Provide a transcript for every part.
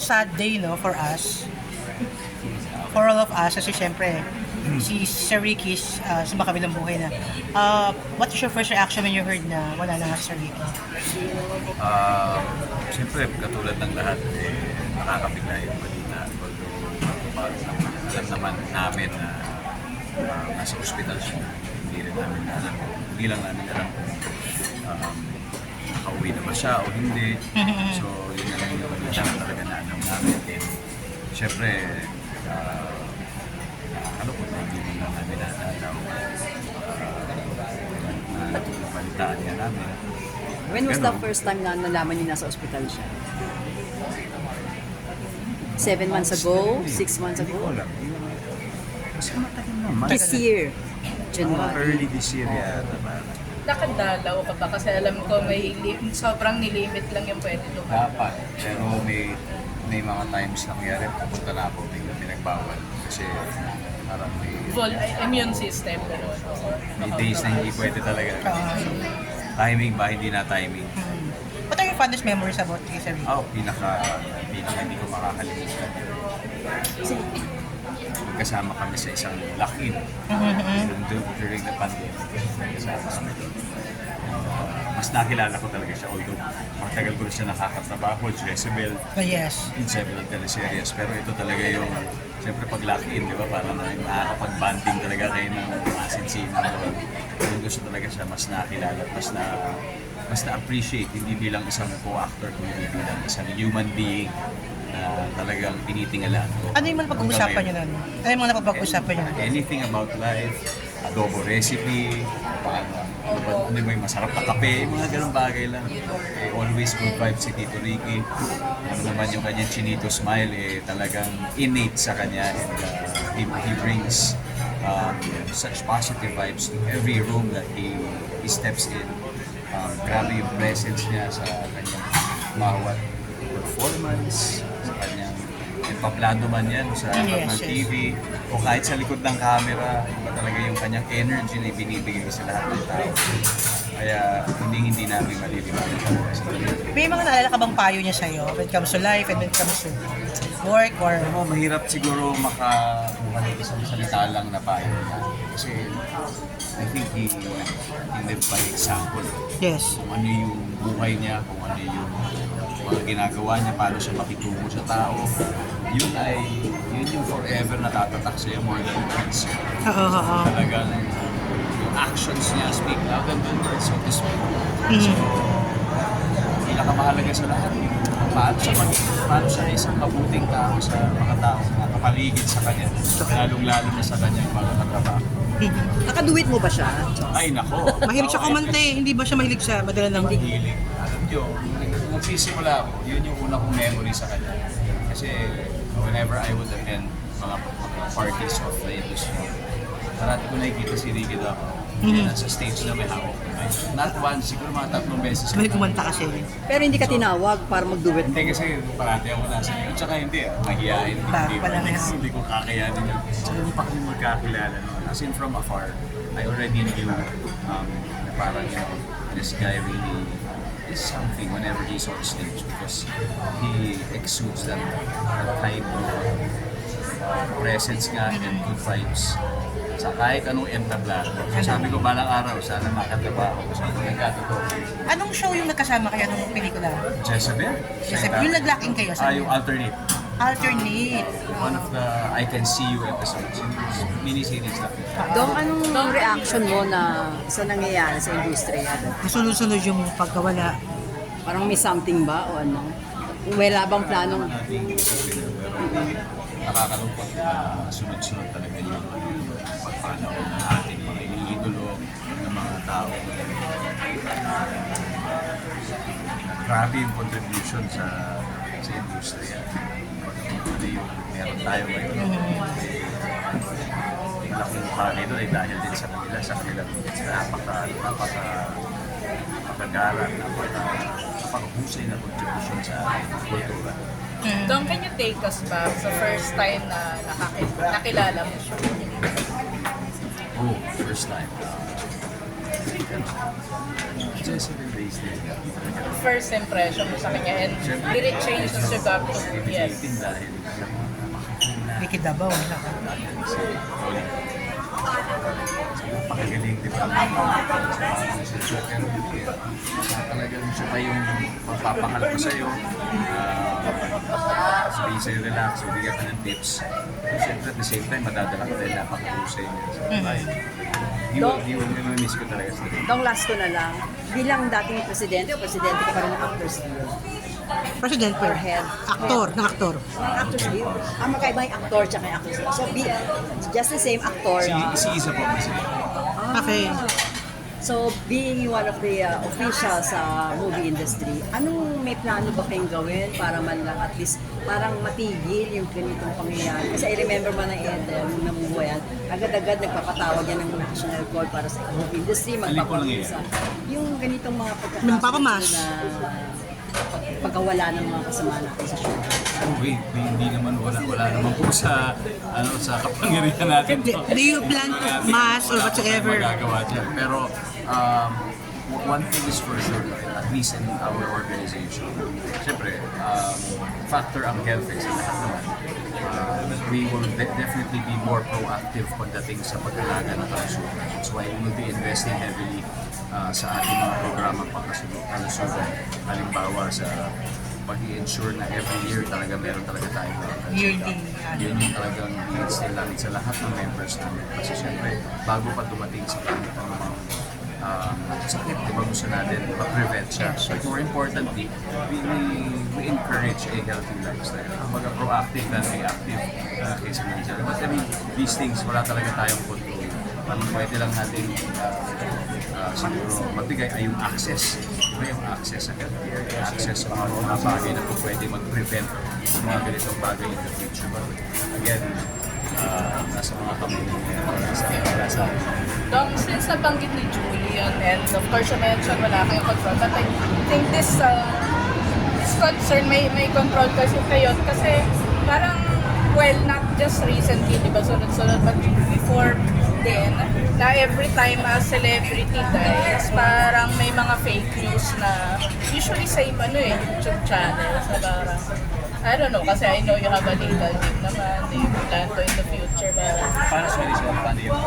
sad day, no, for us. For all of us, kasi syempre, si Sir Ricky sa makabilang buhay na. What is your first reaction when you heard na wala na nga si Sir Ricky? Siyempre, katulad ng lahat, nakakabigla yung balita. Alam naman namin na nasa ospital siya. Hindi rin namin alam. Hindi lang namin alam kung nakauwi na ba siya o hindi. So, yun na lang yung balita talaga na alam namin. And, siyempre, ano po na hindi lang namin natin na balitaan niya namin. When was the first time na nalaman niyo nasa ospital siya? 7 months ago? 6 months ago? Wala. Kasi matagal naman. This year, January. Early this year yata. Nakadalaw ka ba? Kasi alam ko sobrang nilimit lang yung pwede lumabas. Dapat. Pero may mga times na kaya rin pupunta na ako, may pinagbawal. Kasi parang Full immune system. may days na hindi pwede talaga. Timing ba? Hindi na timing. What are your fondest memories about kay Sir Ricky? Pinaka hindi ko makakalimutan. Magkasama kami sa isang lock-in. During the pandemic. Magkasama kami. Mas nakilala ko talaga siya. Although matagal ko na siya nakakatrabaho, Jezebel, Yes. in several teleseries. Pero ito talaga yung, siyempre pag lock-in, di ba? Parang nakakapag-banding talaga kayo ng asin-sino. Pero gusto talaga siya mas nakilala, mas na-appreciate, hindi bilang isang co-actor, kundi bilang isang human being na talagang tinitingalaan ko. Ano yung mga pag-uusapan niyo nun? Ano yung mga napag-uusapan niyo? Anything about life, adobo recipe, ano mo yung masarap na kape, mga ganung bagay lang. Always good vibes si Tito Ricky. Ano naman yung kanyang chinito smile, talagang innate sa kanya. And he brings such positive vibes to every room that he steps in. Grabe yung presence niya sa kanyang bawat performance, sa kanyang paplano man yan sa harap ng TV o kahit sa likod ng camera, iba talaga yung kanyang energy na binibigay sa lahat ng tao. Kaya hindi namin malilimutan talaga sa kanya. May mga naalala ka bang payo niya sa'yo when it comes to life and when it comes to work or... Mahirap siguro isang salita lang na payo niya. Kasi I think he lived by example. Yes. Kung ano yung buhay niya, kung ano yung mga ginagawa niya, paano siya makitungo sa tao. Yun yung forever na tatatak sa'yo more than words. Oo. Talagang yung actions niya speak louder than words, so to speak. So, pinakamahalaga sa lahat yung paano siya isang mabuting tao sa mga tao na kapaligid sa kanya, lalong-lalo na sa kanyang mga katrabaho. Nakaduwit mo ba siya? Ay, nako! Mahilig siya kumante, hindi ba siya mahilig sa madala ng... Mahilig. Alam nyo, nung nagsisimula ako, yun yung una kong memory sa kanya. Kasi whenever I would attend mga parties of the industry, parati ko nakikita si Ricky daw. Nasa stage na may hawak. Not once, siguro mga 3 beses. Mahilig kumanta kasi. Pero hindi ka tinawag para magduwit. Hindi kasi parati ako nasa iyo. Tsaka hindi, mahihain. Hindi ko kakayanin yun. Tsaka hindi pa kami magkakilala. No? As in from afar, I already knew na parang this guy really is something whenever he's on stage because he exudes that type of presence nga and good vibes sa kahit anong entablado. So sabi ko balang araw, sana makatrabaho ko sa pagkakatotoo. Anong show yung nagkasama kayo nung pelikula? Jezebel? Yung nag-locking kayo sa Yung alternate. alternate. One of the I Can See You episodes. Mini-series na. Dong, anong reaction mo na sa nangyayari sa industriya? Sunod-sunod yung pagkawala. Parang may something ba o ano? Wala bang planong... Nating isipin na, pero nakakalungkot na sunod-sunod talaga yung pagpanaw ng ating mga iniidolo ng mga tao. Grabe yung contribution sa industriya. Ano yung meron tayo ngayon. Yung laking mukha nito ay dahil din sa kanilang napakagaran, napakahusay na contribution sa kultura. Don, can you take us back sa first time na nakilala mo siya? Oh, first time. Jezebel based din. First impression mo sa kanya and did it change as you got to, yes. Intimidating dahil Ricky Davao. si Tony. Napakagaling, di ba? Pero hindi. Talagang siya pa yung magpapangalap ko sa'yo. Sabihin sa'yo relax, bigyan ka ng tips. Pero siyempre at the same time, madadala ka dahil napakalusay niya. Miss ko talaga sa Dong, last ko na lang. Bilang dating presidente o presidente ka pa rin ng Actors Guild. President per head. Aktor, ng aktor. Ng Actors Guild. Ang magkaiba yung actor tsaka yung Actors Guild. So, just the same actor. Si Isa po, president. Okay. So, being one of the officials sa movie industry, anong may plano ba kayong gawin para man lang at least parang matigil yung ganitong pangyayari? Kasi I remember man ng Eden, nung namubuhayan, agad-agad nagpapatawag yan ng national call para sa movie industry, magpapakita. Yung ganitong mga Nagpapamas. na pagkawala ng mga kasama natin sa show. Wait, hindi naman wala naman po sa sa kapangyarihan natin to. Do you plan to mass or whatsoever? Magagawa dyan. Pero one thing is for sure, at least in our organization, siyempre, factor ang health sa lahat naman. We will definitely be more proactive pagdating sa pag-alaga ng kalusugan. That's why we will be investing heavily sa ating mga programang pangkalusugan. Halimbawa sa pag-i-ensure na every year talaga meron talaga tayong Yearly. Yun yung talagang i-instill namin sa lahat ng members namin. Kasi syempre, bago pa dumating sa kanya ng mga sakit, di ba gusto natin ma-prevent siya. But more importantly, we encourage a healthy lifestyle. Kumbaga proactive than reactive kaysa nandiyan. But I mean, these things, wala talaga tayong control. Ang pwede lang natin siguro magbigay ay yung access. Diba yung access sa healthcare, yung access sa mga bagay na kung pwede mag-prevent sa mga ganitong bagay in the future. But again, nasa mga kami sa Dong, since nabanggit ni Julian and of course you mentioned wala kayong control, but I think this concern may control kasi kayo kasi parang well, not just recently, di ba, sunod-sunod, but before then, na every time a celebrity dies, parang may mga fake news na usually same YouTube channels na parang I don't know, kasi I know you have a legal team naman, they plan to in the future, parang paano paano yung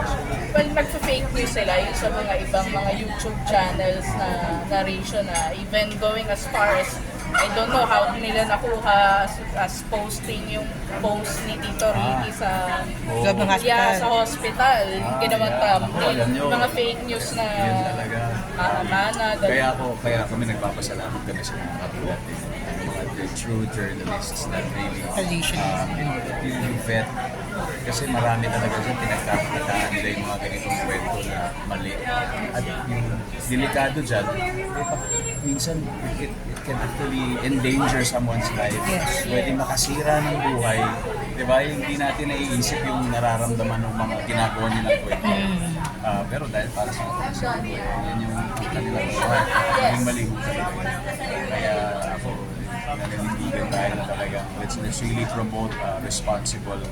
well, nagpa-fake news sila yung sa mga ibang mga YouTube channels na narration na even going as far as I don't know how nila nakuha as posting yung post ni Tito Ricky sa Loob ng hospital. yeah, sa hospital. Ginawang thumbnail. alam nyo. Mga fake news na Yun talaga. mana. Kaya kami nagpapasalamat kami sa mga katulad din. The true journalists that really yung vet. Kasi marami talaga dyan pinagkakakitaan nila yung mga ganitong kwento na mali. At yung delikado dyan, minsan it can actually endanger someone's life. Yes. Pwede makasira ng buhay. Diba? Hindi natin naiisip yung nararamdaman ng mga ginagawa nilang kwento. Pero dahil para sa atin, yan yung kanilang buhay. Yung mali talaga. Kaya ako, naninindigan tayo na talagang let's really promote responsible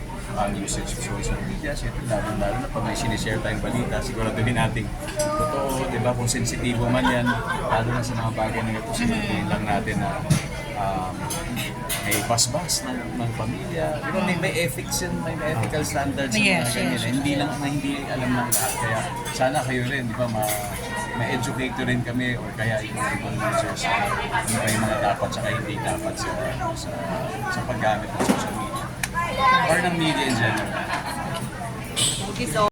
usage of social media. Siyempre, lalo na pag may sinishare tayong balita, siguraduhin natin totoo, di ba? Kung sensitibo man yan, lalo na sa mga bagay na ito, siguraduhin lang natin na may basbas ng pamilya. Di ba, may ethics yun, may ethical standards sa mga ganyan. Hindi lang na hindi alam ng lahat. Kaya sana kayo rin, di ba, ma-educate rin kami or kaya yung mga ibang users ano pa yung mga dapat saka hindi dapat sa paggamit ng social media or ng media in general.